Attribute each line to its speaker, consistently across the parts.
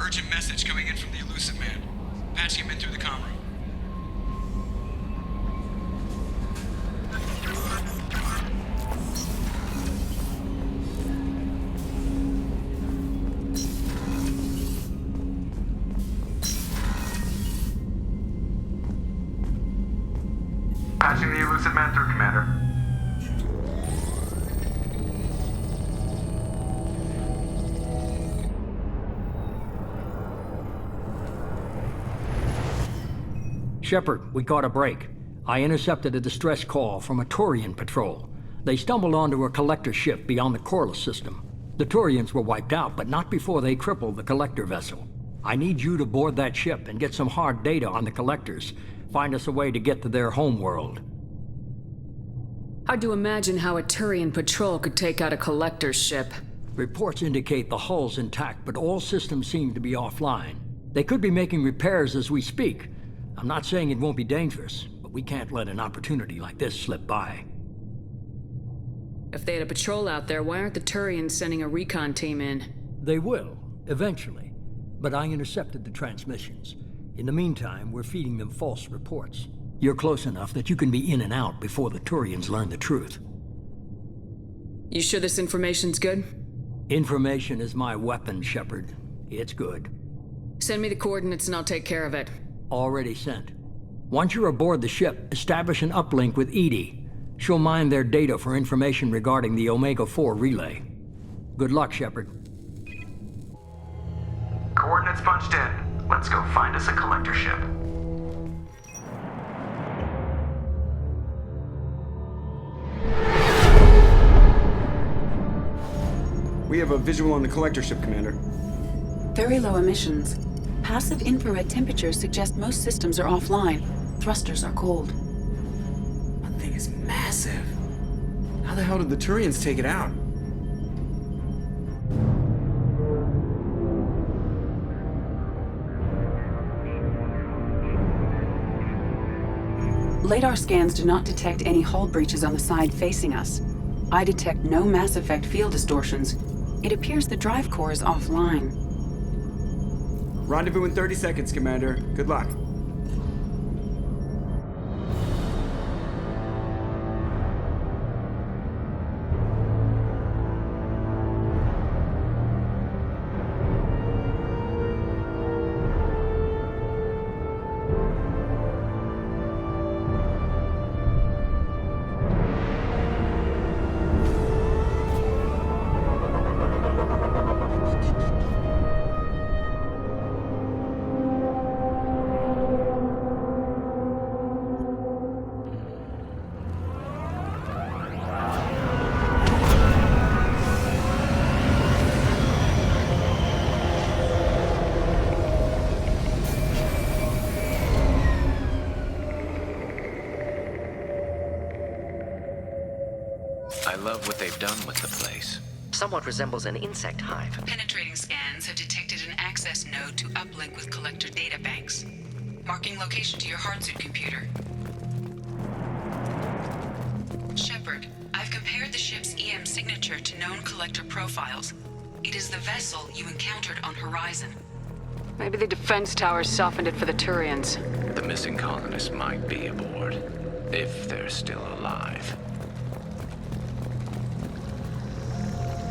Speaker 1: Urgent message coming in from the elusive man. Patching him in through the comm room.
Speaker 2: Patching the elusive man through, Commander.
Speaker 3: Shepard, we caught a break. I intercepted a distress call from a Turian patrol. They stumbled onto a collector ship beyond the Corliss system. The Turians were wiped out, but not before they crippled the collector vessel. I need you to board that ship and get some hard data on the collectors. Find us a way to get to their homeworld.
Speaker 4: Hard to imagine how a Turian patrol could take out a collector's ship.
Speaker 3: Reports indicate the hull's intact, but all systems seem to be offline. They could be making repairs as we speak. I'm not saying it won't be dangerous, but we can't let an opportunity like this slip by.
Speaker 4: If they had a patrol out there, why aren't the Turians sending a recon team in?
Speaker 3: They will, eventually. But I intercepted the transmissions. In the meantime, we're feeding them false reports. You're close enough that you can be in and out before the Turians learn the truth.
Speaker 4: You sure this information's good?
Speaker 3: Information is my weapon, Shepard. It's good.
Speaker 4: Send me the coordinates and I'll take care of it.
Speaker 3: Already sent. Once you're aboard the ship, establish an uplink with Edie. She'll mine their data for information regarding the Omega-4 relay. Good luck, Shepard.
Speaker 2: Coordinates punched in. Let's go find us a collector ship.
Speaker 1: We have a visual on the collector ship, Commander.
Speaker 5: Very low emissions. Passive infrared temperatures suggest most systems are offline. Thrusters are cold.
Speaker 1: That thing is massive. How the hell did the Turians take it out?
Speaker 5: LADAR scans do not detect any hull breaches on the side facing us. I detect no mass effect field distortions. It appears the drive core is offline.
Speaker 1: Rendezvous in 30 seconds, Commander. Good luck.
Speaker 6: I love what they've done with the place.
Speaker 7: Somewhat resembles an insect hive.
Speaker 5: Penetrating scans have detected an access node to uplink with collector data banks. Marking location to your hardsuit computer. Shepard, I've compared the ship's EM signature to known collector profiles. It is the vessel you encountered on Horizon.
Speaker 4: Maybe the defense towers softened it for the Turians.
Speaker 6: The missing colonists might be aboard, if they're still alive.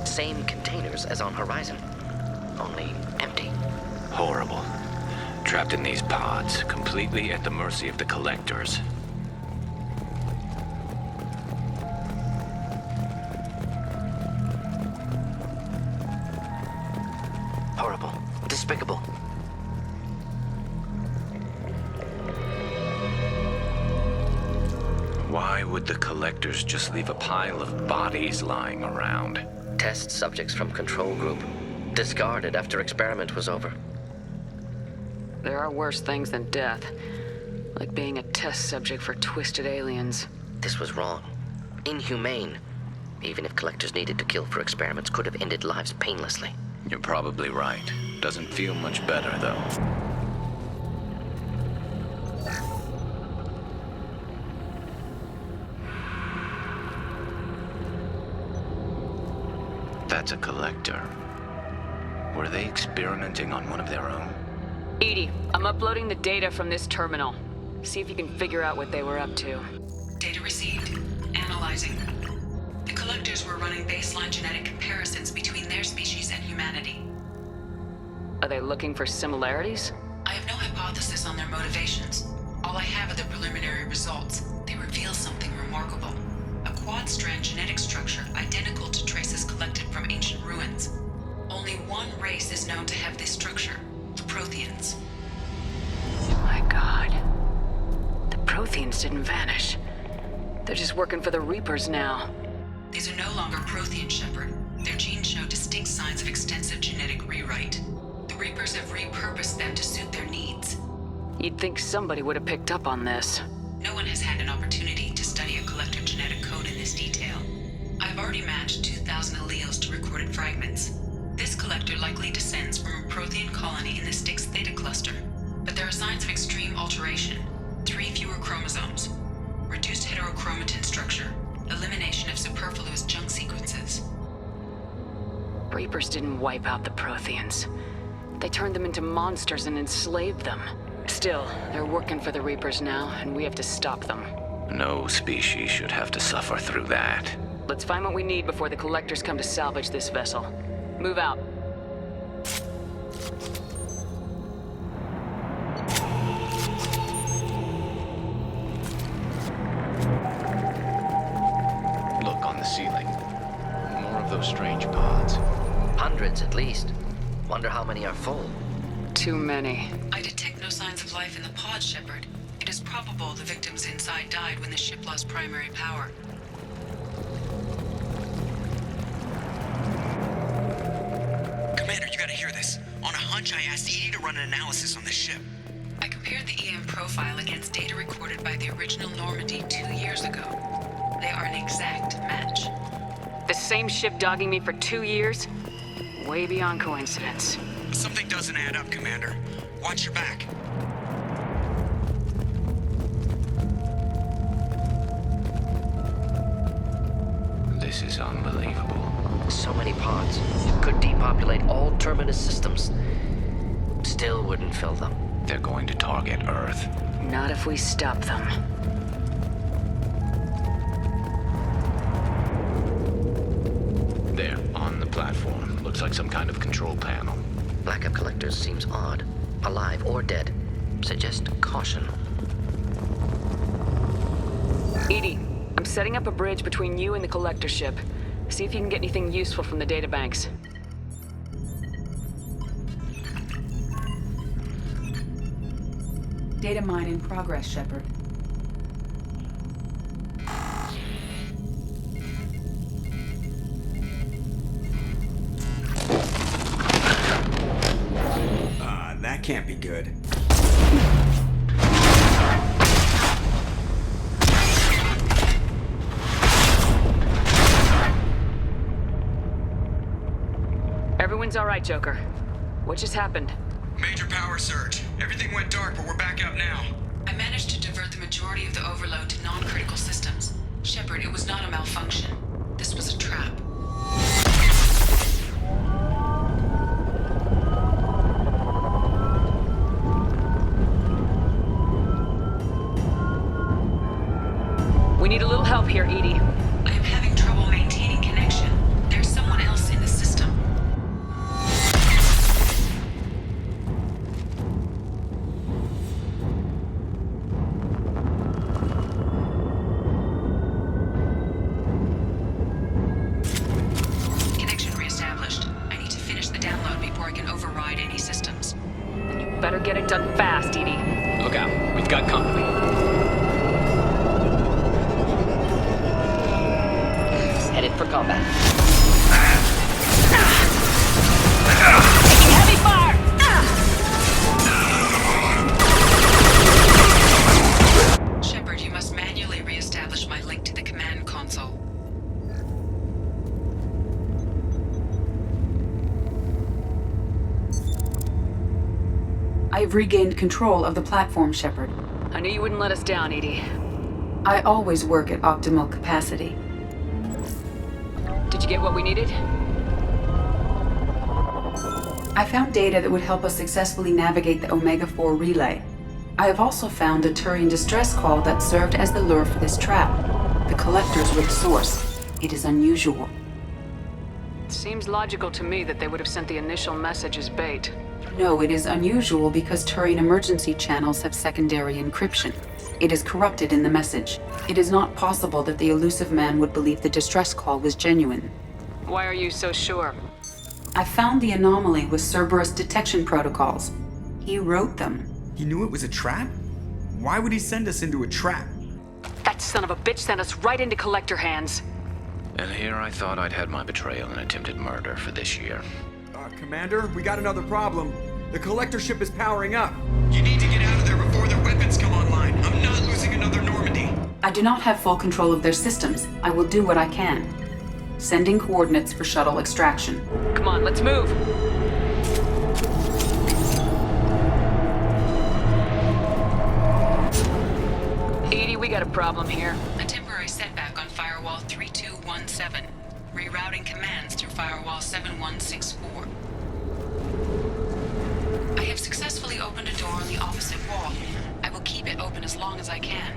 Speaker 7: Same containers as on Horizon, only empty.
Speaker 6: Horrible. Trapped in these pods, completely at the mercy of the collectors.
Speaker 7: Horrible. Despicable.
Speaker 6: Why would the collectors just leave a pile of bodies lying around?
Speaker 7: Test subjects from control group. Discarded after experiment was over.
Speaker 4: There are worse things than death. Like being a test subject for twisted aliens.
Speaker 7: This was wrong. Inhumane. Even if collectors needed to kill for experiments, could have ended lives painlessly.
Speaker 6: You're probably right. Doesn't feel much better, though. That's a collector. Were they experimenting on one of their own?
Speaker 4: Edie, I'm uploading the data from this terminal. See if you can figure out what they were up to.
Speaker 5: Data received. Analyzing. The collectors were running baseline genetic comparisons between their species and humanity.
Speaker 4: Are they looking for similarities?
Speaker 5: I have no hypothesis on their motivations. All I have are the preliminary results. They reveal something remarkable. A quad-strand genetic structure identical to traces collected from ancient ruins. Only one race is known to have this structure, the Protheans.
Speaker 4: My God. The Protheans didn't vanish. They're just working for the Reapers now.
Speaker 5: These are no longer Prothean, Shepard. Their genes show distinct signs of extensive genetic rewrite. The Reapers have repurposed them to suit their needs.
Speaker 4: You'd think somebody would have picked up on this.
Speaker 5: No one has had an opportunity to study a collective genetic code in this detail. I've already matched 2,000 alleles to recorded fragments. This collector likely descends from a Prothean colony in the Styx Theta cluster, but there are signs of extreme alteration. 3 fewer chromosomes, reduced heterochromatin structure, elimination of superfluous junk sequences.
Speaker 4: Reapers didn't wipe out the Protheans. They turned them into monsters and enslaved them. Still, they're working for the Reapers now, and we have to stop them.
Speaker 6: No species should have to suffer through that.
Speaker 4: Let's find what we need before the collectors come to salvage this vessel. Move out.
Speaker 6: Look on the ceiling. More of those strange pods.
Speaker 7: Hundreds at least. Wonder how many are full.
Speaker 4: Too many.
Speaker 5: I detect no signs of life in the pod, Shepard. It is probable the victims inside died when the ship lost primary power.
Speaker 1: Commander, you gotta hear this. On a hunch, I asked Edie to run an analysis on this ship.
Speaker 5: I compared the EM profile against data recorded by the original Normandy 2 years ago. They are an exact match.
Speaker 4: The same ship dogging me for 2 years? Way beyond coincidence.
Speaker 1: Something doesn't add up, Commander. Watch your back.
Speaker 6: This is unbelievable.
Speaker 7: So many pods. Could depopulate all Terminus systems. Still wouldn't fill them.
Speaker 6: They're going to target Earth.
Speaker 4: Not if we stop them.
Speaker 6: There, on the platform. Looks like some kind of control panel.
Speaker 7: Lack of collectors seems odd. Alive or dead. Suggest caution.
Speaker 4: Edie, I'm setting up a bridge between you and the collector ship. See if you can get anything useful from the databanks.
Speaker 5: Data mine in progress, Shepard.
Speaker 1: That can't be good.
Speaker 4: Everyone's all right, Joker. What just happened?
Speaker 1: Major power surge. Everything went dark, but we're back up now.
Speaker 5: I managed to divert the majority of the overload to non-critical systems. Shepard, it was not a malfunction. This was a trap.
Speaker 4: We need a little help here, Edie.
Speaker 5: I am having trouble maintaining connection. There's someone else in the system. Connection reestablished. I need to finish the download before I can override any systems.
Speaker 4: Then you better get it done fast, Edie.
Speaker 6: Look out. We've got company.
Speaker 7: Headed for combat.
Speaker 4: Taking heavy fire!
Speaker 5: Shepard, you must manually reestablish my link to the command console. I have regained control of the platform, Shepard.
Speaker 4: I knew you wouldn't let us down, Edie.
Speaker 5: I always work at optimal capacity.
Speaker 4: Did you get what we needed?
Speaker 8: I found data that would help us successfully navigate the Omega-4 relay. I have also found a Turian distress call that served as the lure for this trap. The Collectors were the source. It is unusual.
Speaker 4: Seems logical to me that they would have sent the initial message as bait.
Speaker 8: No, it is unusual because Turian emergency channels have secondary encryption. It is corrupted in the message. It is not possible that the elusive man would believe the distress call was genuine.
Speaker 4: Why are you so sure?
Speaker 8: I found the anomaly with Cerberus detection protocols. He wrote them.
Speaker 1: He knew it was a trap? Why would he send us into a trap?
Speaker 4: That son of a bitch sent us right into Collector hands.
Speaker 6: And here I thought I'd had my betrayal and attempted murder for this year.
Speaker 1: Commander, we got another problem. The Collector ship is powering up.
Speaker 9: You need to get out of there before their weapons come online. I'm not losing another Normandy.
Speaker 8: I do not have full control of their systems. I will do what I can. Sending coordinates for shuttle extraction.
Speaker 4: Come on, let's move. Edie, we got a problem here.
Speaker 5: A temporary setback on Firewall 3217. Rerouting commands through Firewall 7164. I have successfully opened a door on the opposite wall. I will keep it open as long as I can.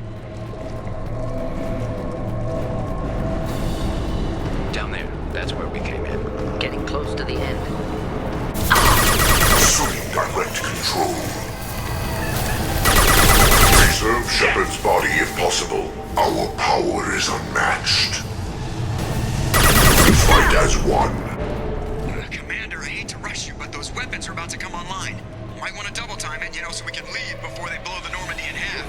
Speaker 6: Down there, that's where we came in.
Speaker 7: Getting close to the end.
Speaker 10: Assuming direct control. Preserve Shepard's body if possible. Our power is unmatched. Fight as one.
Speaker 9: Commander, I hate to rush you, but those weapons are about to come online. Might want to double time it, so we can leave before they blow the Normandy in half.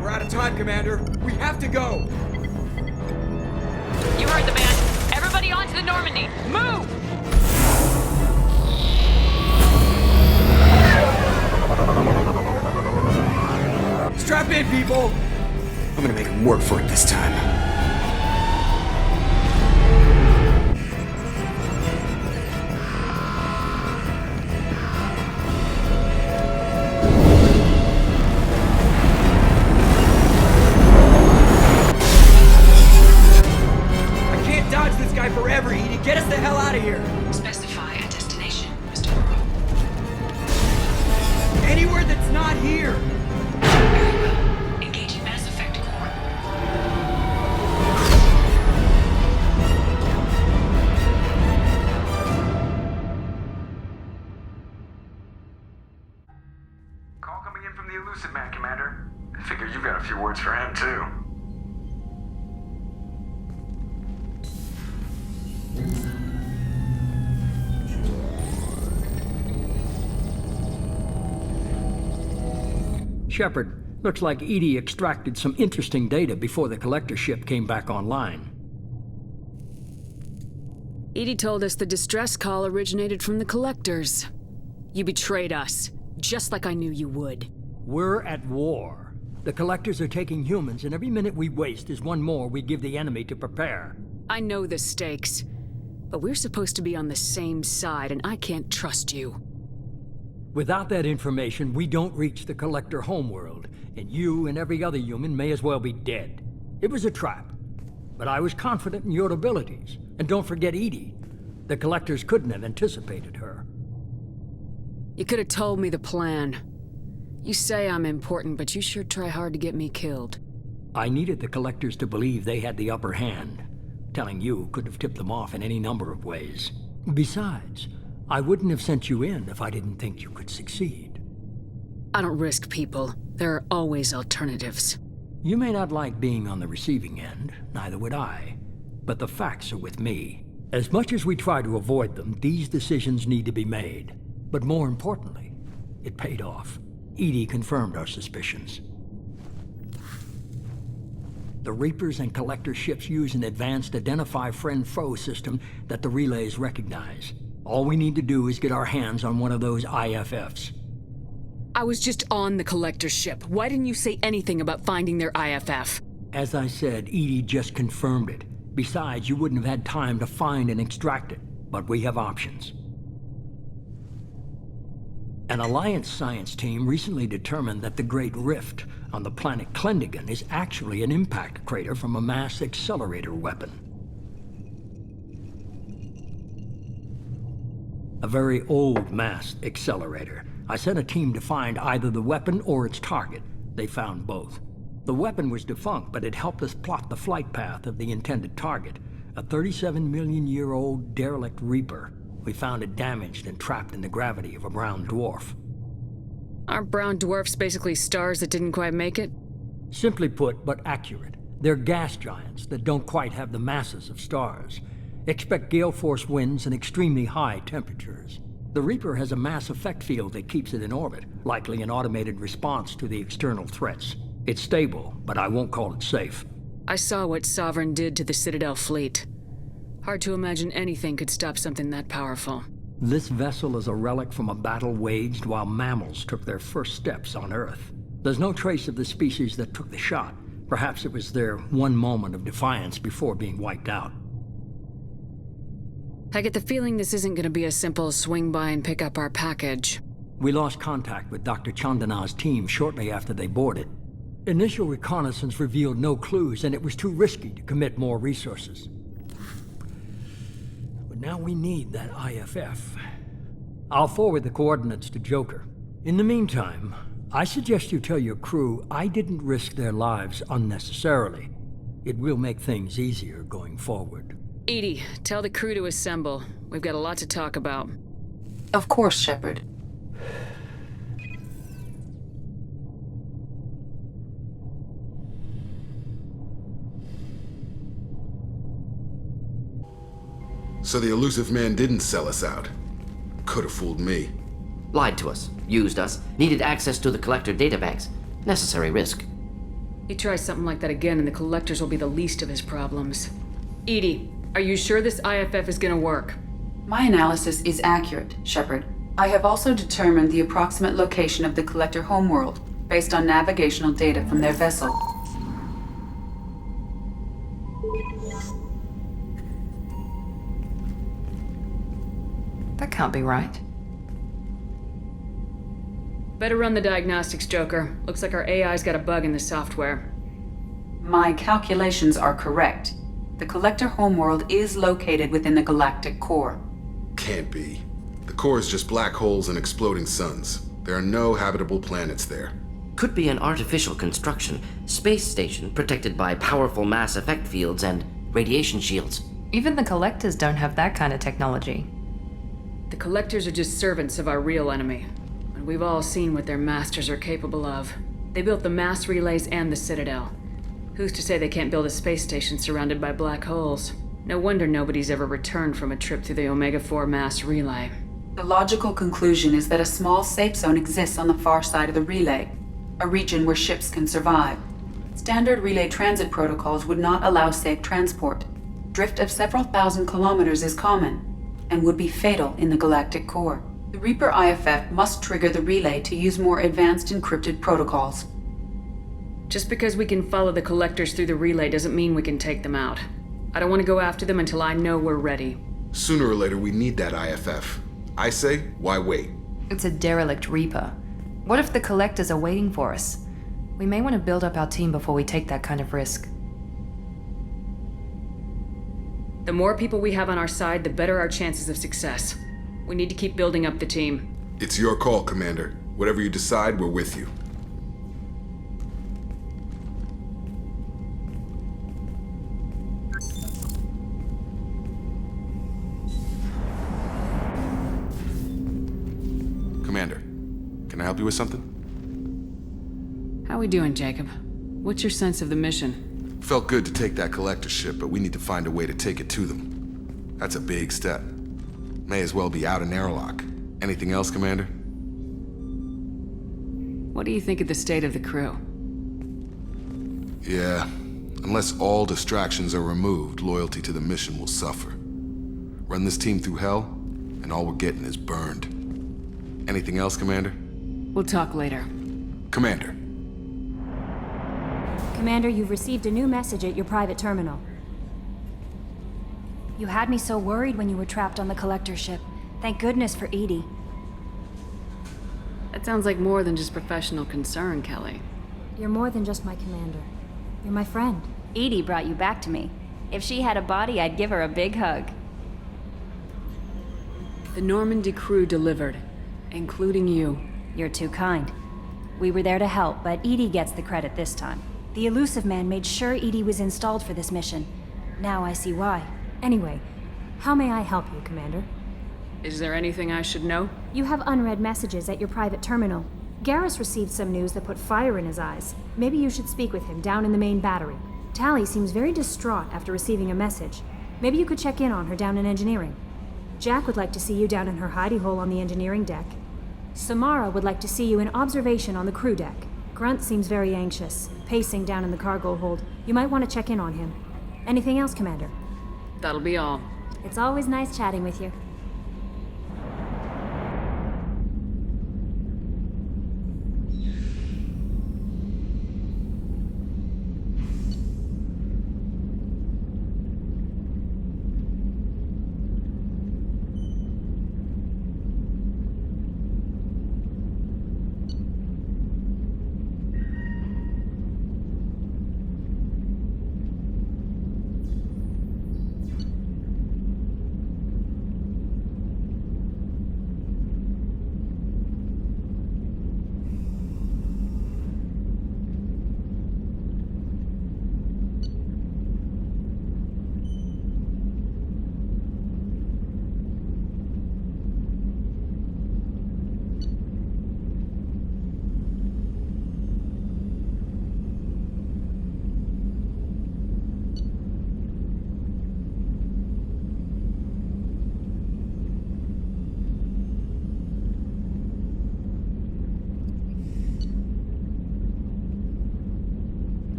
Speaker 1: We're out of time, Commander. We have to go.
Speaker 4: You heard the man. Everybody onto the Normandy. Move!
Speaker 1: Strap in, people. I'm gonna make him work for it this time. Forever, Edie. Get us the hell out of here.
Speaker 5: Specify a destination, Mr. Moreau.
Speaker 1: Anywhere that's not here.
Speaker 5: Very well. Engaging Mass Effect Core.
Speaker 2: Call coming in from the Elusive Man, Commander. I figure you got a few words for him, too.
Speaker 3: Shepard, looks like Edie extracted some interesting data before the Collector ship came back online.
Speaker 4: Edie told us the distress call originated from the Collectors. You betrayed us, just like I knew you would.
Speaker 3: We're at war. The Collectors are taking humans, and every minute we waste is one more we give the enemy to prepare.
Speaker 4: I know the stakes, but we're supposed to be on the same side, and I can't trust you.
Speaker 3: Without that information, we don't reach the Collector homeworld, and you and every other human may as well be dead. It was a trap, but I was confident in your abilities. And don't forget Edie. The Collectors couldn't have anticipated her.
Speaker 4: You could have told me the plan. You say I'm important, but you sure try hard to get me killed.
Speaker 3: I needed the Collectors to believe they had the upper hand. Telling you could have tipped them off in any number of ways. Besides, I wouldn't have sent you in if I didn't think you could succeed.
Speaker 4: I don't risk people. There are always alternatives.
Speaker 3: You may not like being on the receiving end, neither would I. But the facts are with me. As much as we try to avoid them, these decisions need to be made. But more importantly, it paid off. Edie confirmed our suspicions. The Reapers and Collector ships use an advanced identify friend-foe system that the relays recognize. All we need to do is get our hands on one of those IFFs.
Speaker 4: I was just on the Collector ship. Why didn't you say anything about finding their IFF?
Speaker 3: As I said, Edie just confirmed it. Besides, you wouldn't have had time to find and extract it. But we have options. An Alliance science team recently determined that the Great Rift on the planet Klendigan is actually an impact crater from a mass accelerator weapon. A very old mass accelerator. I sent a team to find either the weapon or its target. They found both. The weapon was defunct, but it helped us plot the flight path of the intended target, a 37-million-year-old derelict Reaper. We found it damaged and trapped in the gravity of a brown dwarf.
Speaker 4: Aren't brown dwarfs basically stars that didn't quite make it?
Speaker 3: Simply put, but accurate. They're gas giants that don't quite have the masses of stars. Expect gale force winds and extremely high temperatures. The Reaper has a mass effect field that keeps it in orbit, likely an automated response to the external threats. It's stable, but I won't call it safe.
Speaker 4: I saw what Sovereign did to the Citadel fleet. Hard to imagine anything could stop something that powerful.
Speaker 3: This vessel is a relic from a battle waged while mammals took their first steps on Earth. There's no trace of the species that took the shot. Perhaps it was their one moment of defiance before being wiped out.
Speaker 4: I get the feeling this isn't going to be a simple swing by and pick up our package.
Speaker 3: We lost contact with Dr. Chandana's team shortly after they boarded. Initial reconnaissance revealed no clues, and it was too risky to commit more resources. But now we need that IFF. I'll forward the coordinates to Joker. In the meantime, I suggest you tell your crew I didn't risk their lives unnecessarily. It will make things easier going forward.
Speaker 4: Edie, tell the crew to assemble. We've got a lot to talk about.
Speaker 8: Of course, Shepard.
Speaker 1: So the elusive man didn't sell us out. Could have fooled me.
Speaker 7: Lied to us, used us, needed access to the Collector databanks. Necessary risk.
Speaker 4: He tries something like that again and the Collectors will be the least of his problems. Edie, are you sure this IFF is gonna work?
Speaker 8: My analysis is accurate, Shepard. I have also determined the approximate location of the Collector homeworld, based on navigational data from their vessel.
Speaker 11: That can't be right.
Speaker 4: Better run the diagnostics, Joker. Looks like our AI's got a bug in the software.
Speaker 8: My calculations are correct. The Collector homeworld is located within the galactic core.
Speaker 1: Can't be. The core is just black holes and exploding suns. There are no habitable planets there.
Speaker 7: Could be an artificial construction, space station protected by powerful mass effect fields and radiation shields.
Speaker 11: Even the Collectors don't have that kind of technology.
Speaker 4: The Collectors are just servants of our real enemy. And we've all seen what their masters are capable of. They built the mass relays and the Citadel. Who's to say they can't build a space station surrounded by black holes? No wonder nobody's ever returned from a trip through the Omega-4 mass relay.
Speaker 8: The logical conclusion is that a small safe zone exists on the far side of the relay, a region where ships can survive. Standard relay transit protocols would not allow safe transport. Drift of several thousand kilometers is common, and would be fatal in the galactic core. The Reaper IFF must trigger the relay to use more advanced encrypted protocols.
Speaker 4: Just because we can follow the Collectors through the relay doesn't mean we can take them out. I don't want to go after them until I know we're ready.
Speaker 1: Sooner or later, we need that IFF. I say, why wait?
Speaker 11: It's a derelict Reaper. What if the Collectors are waiting for us? We may want to build up our team before we take that kind of risk.
Speaker 4: The more people we have on our side, the better our chances of success. We need to keep building up the team.
Speaker 1: It's your call, Commander. Whatever you decide, we're with you. Commander, can I help you with something?
Speaker 4: How we doing, Jacob? What's your sense of the mission?
Speaker 1: Felt good to take that collector ship, but we need to find a way to take it to them. That's a big step. May as well be out in airlock. Anything else, Commander?
Speaker 4: What do you think of the state of the crew?
Speaker 1: Yeah, unless all distractions are removed, loyalty to the mission will suffer. Run this team through hell, and all we're getting is burned. Anything else, Commander?
Speaker 4: We'll talk later.
Speaker 1: Commander.
Speaker 12: Commander, you've received a new message at your private terminal. You had me so worried when you were trapped on the Collector ship. Thank goodness for Edie.
Speaker 4: That sounds like more than just professional concern, Kelly.
Speaker 12: You're more than just my commander. You're my friend.
Speaker 13: Edie brought you back to me. If she had a body, I'd give her a big hug.
Speaker 4: The Normandy crew delivered, including you.
Speaker 12: You're too kind. We were there to help, but Edie gets the credit this time. The Elusive Man made sure Edie was installed for this mission. Now I see why. Anyway, how may I help you, Commander?
Speaker 4: Is there anything I should know?
Speaker 12: You have unread messages at your private terminal. Garrus received some news that put fire in his eyes. Maybe you should speak with him down in the main battery. Tally seems very distraught after receiving a message. Maybe you could check in on her down in engineering. Jack would like to see you down in her hidey hole on the engineering deck. Samara would like to see you in observation on the crew deck. Grunt seems very anxious, pacing down in the cargo hold. You might want to check in on him. Anything else, Commander?
Speaker 4: That'll be all.
Speaker 12: It's always nice chatting with you.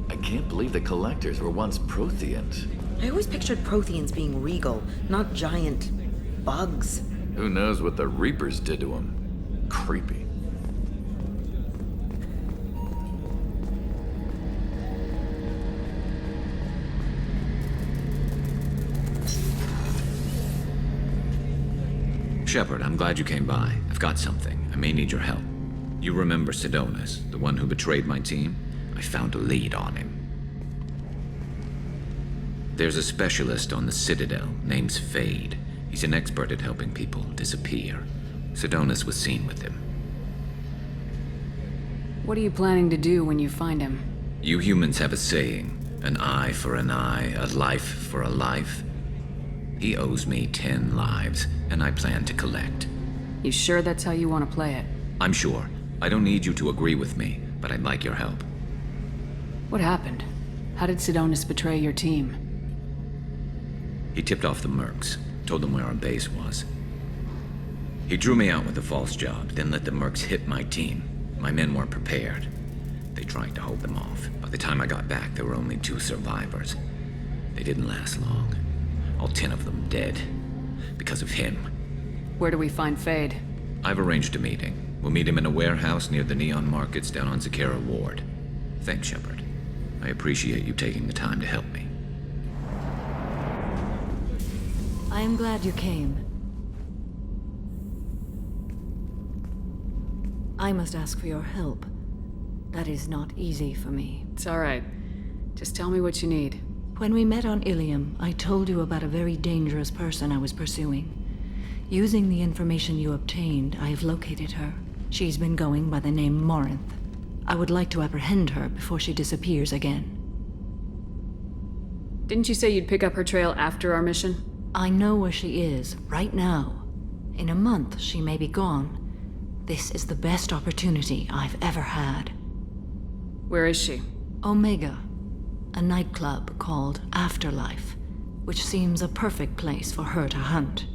Speaker 14: I can't believe the Collectors were once Protheans.
Speaker 15: I always pictured Protheans being regal, not giant bugs.
Speaker 14: Who knows what the Reapers did to them? Creepy.
Speaker 6: Shepard, I'm glad you came by. I've got something. I may need your help. You remember Sidonus, the one who betrayed my team? I found a lead on him. There's a specialist on the Citadel, name's Fade. He's an expert at helping people disappear. Sidonus was seen with him.
Speaker 4: What are you planning to do when you find him?
Speaker 6: You humans have a saying, an eye for an eye, a life for a life. He owes me 10 lives, and I plan to collect.
Speaker 4: You sure that's how you want to play it?
Speaker 6: I'm sure. I don't need you to agree with me, but I'd like your help.
Speaker 4: What happened? How did Sidonus betray your team?
Speaker 6: He tipped off the mercs, told them where our base was. He drew me out with a false job, then let the mercs hit my team. My men weren't prepared. They tried to hold them off. By the time I got back, there were only 2 survivors. They didn't last long. All 10 of them dead. Because of him.
Speaker 4: Where do we find Fade?
Speaker 6: I've arranged a meeting. We'll meet him in a warehouse near the Neon Markets down on Zakera Ward. Thanks, Shepard. I appreciate you taking the time to help me.
Speaker 16: I am glad you came. I must ask for your help. That is not easy for me.
Speaker 4: It's all right. Just tell me what you need.
Speaker 16: When we met on Ilium, I told you about a very dangerous person I was pursuing. Using the information you obtained, I have located her. She's been going by the name Morinth. I would like to apprehend her before she disappears again.
Speaker 4: Didn't you say you'd pick up her trail after our mission?
Speaker 16: I know where she is, right now. In a month, she may be gone. This is the best opportunity I've ever had.
Speaker 4: Where is she?
Speaker 16: Omega. A nightclub called Afterlife, which seems a perfect place for her to hunt.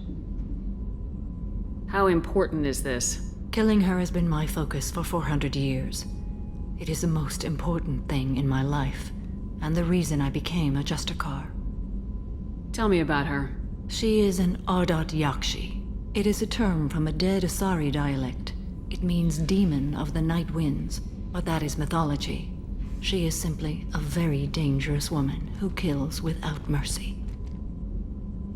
Speaker 4: How important is this?
Speaker 16: Killing her has been my focus for 400 years. It is the most important thing in my life, and the reason I became a Justicar.
Speaker 4: Tell me about her.
Speaker 16: She is an Ardat Yakshi. It is a term from a dead Asari dialect. It means demon of the night winds, but that is mythology. She is simply a very dangerous woman who kills without mercy.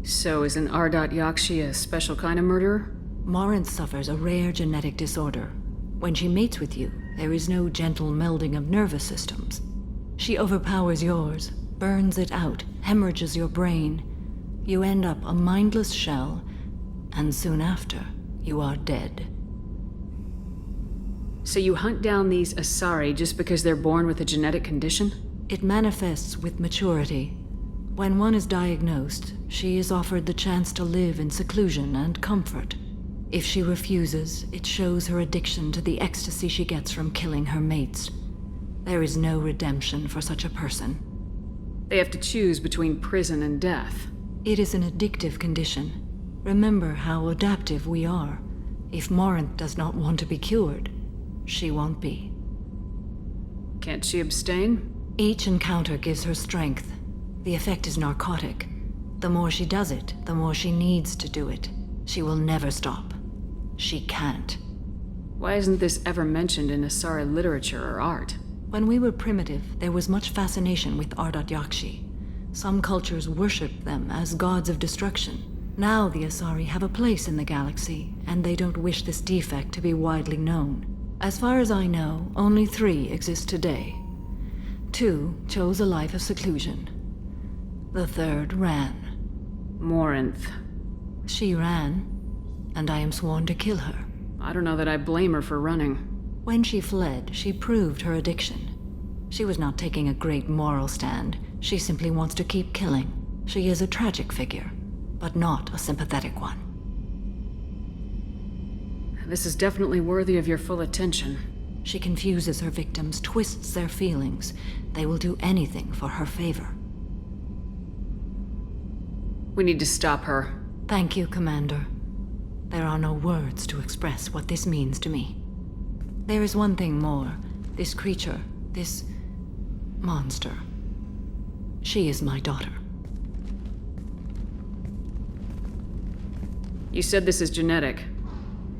Speaker 4: So is an Ardat Yakshi a special kind of murderer?
Speaker 16: Morinth suffers a rare genetic disorder. When she mates with you, there is no gentle melding of nervous systems. She overpowers yours, burns it out, hemorrhages your brain. You end up a mindless shell, and soon after, you are dead.
Speaker 4: So you hunt down these Asari just because they're born with a genetic condition?
Speaker 16: It manifests with maturity. When one is diagnosed, she is offered the chance to live in seclusion and comfort. If she refuses, it shows her addiction to the ecstasy she gets from killing her mates. There is no redemption for such a person.
Speaker 4: They have to choose between prison and death.
Speaker 16: It is an addictive condition. Remember how adaptive we are. If Morinth does not want to be cured, she won't be.
Speaker 4: Can't she abstain?
Speaker 16: Each encounter gives her strength. The effect is narcotic. The more she does it, the more she needs to do it. She will never stop. She can't.
Speaker 4: Why isn't this ever mentioned in Asari literature or art?
Speaker 16: When we were primitive, there was much fascination with Ardat Yakshi. Some cultures worshipped them as gods of destruction. Now the Asari have a place in the galaxy, and they don't wish this defect to be widely known. As far as I know, only 3 exist today. 2 chose a life of seclusion. The 3rd ran.
Speaker 4: Morinth.
Speaker 16: She ran, and I am sworn to kill her.
Speaker 4: I don't know that I blame her for running.
Speaker 16: When she fled, she proved her addiction. She was not taking a great moral stand. She simply wants to keep killing. She is a tragic figure, but not a sympathetic one.
Speaker 4: This is definitely worthy of your full attention.
Speaker 16: She confuses her victims, twists their feelings. They will do anything for her favor.
Speaker 4: We need to stop her.
Speaker 16: Thank you, Commander. There are no words to express what this means to me. There is one thing more. This creature, this monster. She is my daughter.
Speaker 4: You said this is genetic.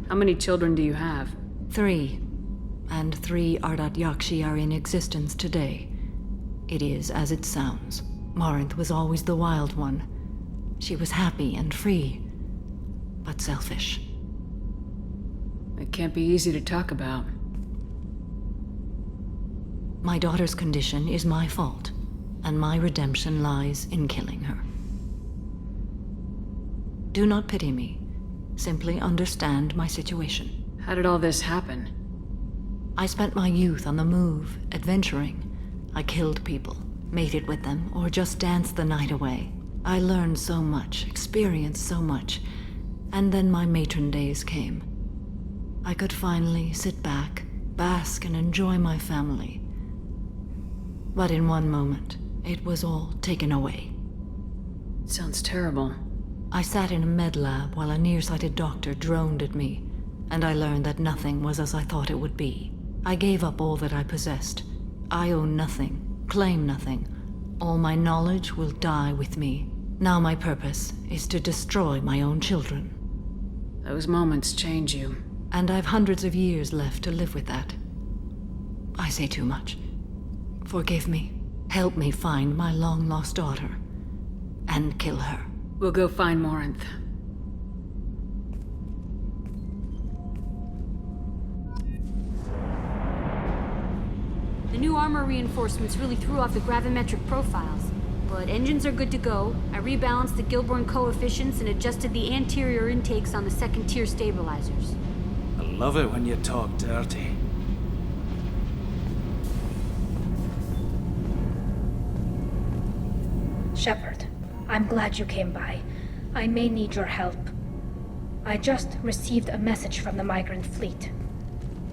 Speaker 4: How many children do you have?
Speaker 16: 3. And 3 Ardat Yakshi are in existence today. It is as it sounds. Morinth was always the wild one. She was happy and free, but selfish.
Speaker 4: It can't be easy to talk about.
Speaker 16: My daughter's condition is my fault, and my redemption lies in killing her. Do not pity me. Simply understand my situation.
Speaker 4: How did all this happen?
Speaker 16: I spent my youth on the move, adventuring. I killed people, mated with them, or just danced the night away. I learned so much, experienced so much, and then my matron days came. I could finally sit back, bask, and enjoy my family. But in one moment, it was all taken away.
Speaker 4: It sounds terrible.
Speaker 16: I sat in a med lab while a nearsighted doctor droned at me, and I learned that nothing was as I thought it would be. I gave up all that I possessed. I own nothing, claim nothing. All my knowledge will die with me. Now my purpose is to destroy my own children.
Speaker 4: Those moments change you.
Speaker 16: And I've hundreds of years left to live with that. I say too much. Forgive me. Help me find my long-lost daughter. And kill her.
Speaker 4: We'll go find Morinth.
Speaker 17: The new armor armor reinforcements really threw off the gravimetric profiles. But engines are good to go. I rebalanced the Gilborn coefficients and adjusted the anterior intakes on the second-tier stabilizers.
Speaker 18: I love it when you talk dirty.
Speaker 19: Shepard, I'm glad you came by. I may need your help. I just received a message from the migrant fleet.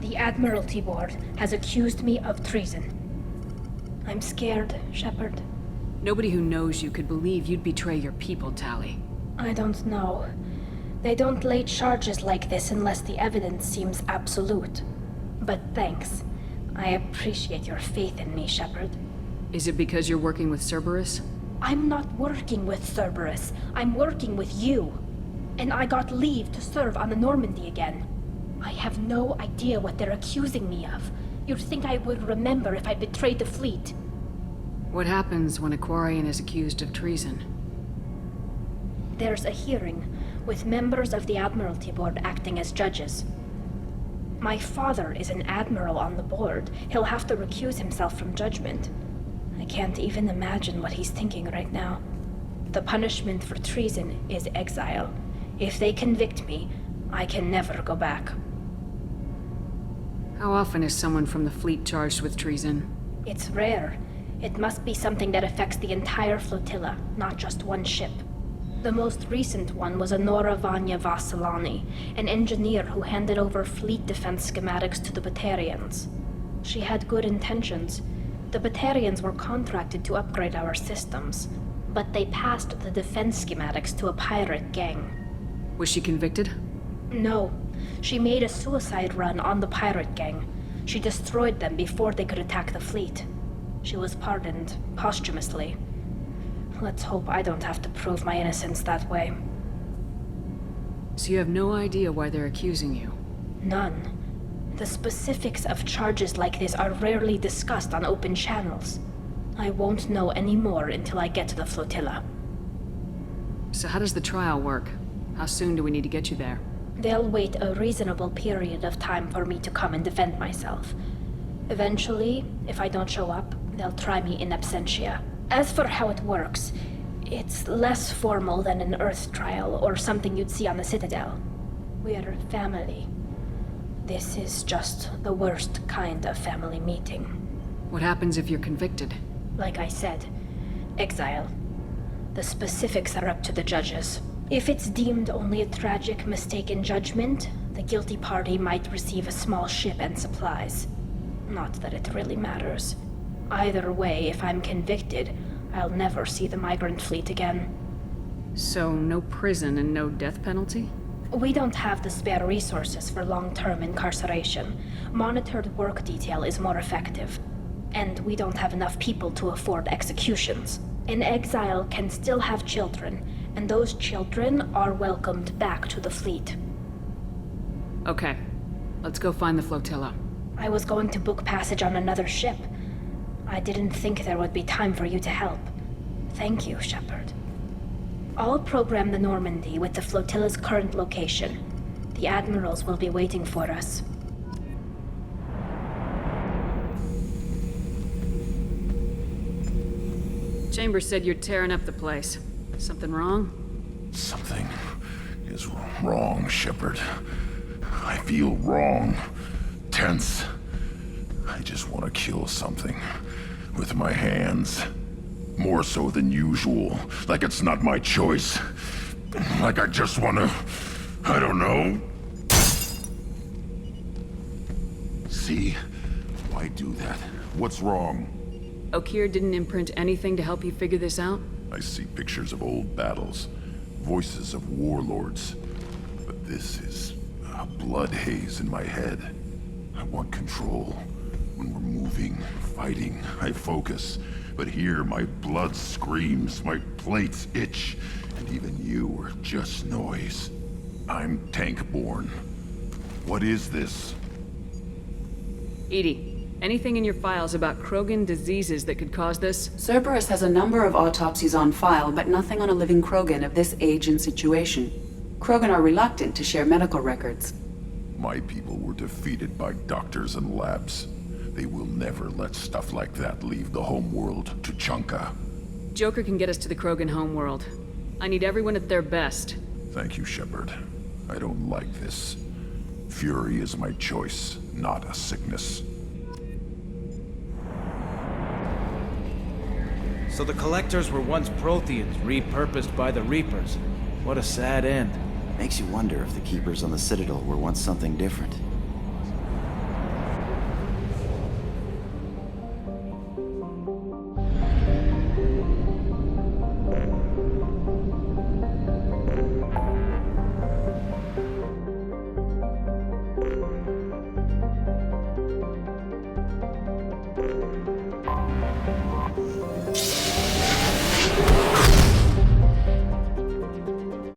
Speaker 19: The Admiralty Board has accused me of treason. I'm scared, Shepard.
Speaker 4: Nobody who knows you could believe you'd betray your people, Tali.
Speaker 19: I don't know. They don't lay charges like this unless the evidence seems absolute. But thanks. I appreciate your faith in me, Shepard.
Speaker 4: Is it because you're working with Cerberus?
Speaker 19: I'm not working with Cerberus. I'm working with you. And I got leave to serve on the Normandy again. I have no idea what they're accusing me of. You'd think I would remember if I betrayed the fleet.
Speaker 4: What happens when a Quarian is accused of treason?
Speaker 19: There's a hearing, with members of the Admiralty Board acting as judges. My father is an admiral on the board. He'll have to recuse himself from judgment. I can't even imagine what he's thinking right now. The punishment for treason is exile. If they convict me, I can never go back.
Speaker 4: How often is someone from the fleet charged with treason?
Speaker 19: It's rare. It must be something that affects the entire flotilla, not just one ship. The most recent one was Honora Vanya Vassilani, an engineer who handed over fleet defense schematics to the Batarians. She had good intentions. The Batarians were contracted to upgrade our systems, but they passed the defense schematics to a pirate gang.
Speaker 4: Was she convicted?
Speaker 19: No. She made a suicide run on the pirate gang. She destroyed them before they could attack the fleet. She was pardoned, posthumously. Let's hope I don't have to prove my innocence that way.
Speaker 4: So you have no idea why they're accusing you?
Speaker 19: None. The specifics of charges like this are rarely discussed on open channels. I won't know any more until I get to the flotilla.
Speaker 4: So how does the trial work? How soon do we need to get you there?
Speaker 19: They'll wait a reasonable period of time for me to come and defend myself. Eventually, if I don't show up, they'll try me in absentia. As for how it works, it's less formal than an Earth trial or something you'd see on the Citadel. We're family. This is just the worst kind of family meeting.
Speaker 4: What happens if you're convicted?
Speaker 19: Like I said, exile. The specifics are up to the judges. If it's deemed only a tragic mistake in judgment, the guilty party might receive a small ship and supplies. Not that it really matters. Either way, if I'm convicted, I'll never see the migrant fleet again.
Speaker 4: So no prison and no death penalty?
Speaker 19: We don't have the spare resources for long-term incarceration. Monitored work detail is more effective. And we don't have enough people to afford executions. An exile can still have children, and those children are welcomed back to the fleet.
Speaker 4: Okay, let's go find the flotilla.
Speaker 19: I was going to book passage on another ship. I didn't think there would be time for you to help. Thank you, Shepard. I'll program the Normandy with the flotilla's current location. The admirals will be waiting for us.
Speaker 4: Chambers said you're tearing up the place. Something wrong?
Speaker 10: Something is wrong, Shepard. I feel wrong. Tense. I just want to kill something. With my hands. More so than usual. Like it's not my choice. Like I just want to... I don't know. See? Why do that? What's wrong?
Speaker 4: Okeer didn't imprint anything to help you figure this out?
Speaker 10: I see pictures of old battles. Voices of warlords. But this is a blood haze in my head. I want control. When we're moving, fighting, I focus. But here, my blood screams, my plates itch, and even you are just noise. I'm tank-born. What is this?
Speaker 4: Edie, anything in your files about Krogan diseases that could cause this?
Speaker 8: Cerberus has a number of autopsies on file, but nothing on a living Krogan of this age and situation. Krogan are reluctant to share medical records.
Speaker 10: My people were defeated by doctors and labs. They will never let stuff like that leave the homeworld to Chunka.
Speaker 4: Joker can get us to the Krogan homeworld. I need everyone at their best.
Speaker 10: Thank you, Shepard. I don't like this. Fury is my choice, not a sickness.
Speaker 18: So the Collectors were once Protheans, repurposed by the Reapers. What a sad end.
Speaker 20: Makes you wonder if the Keepers on the Citadel were once something different.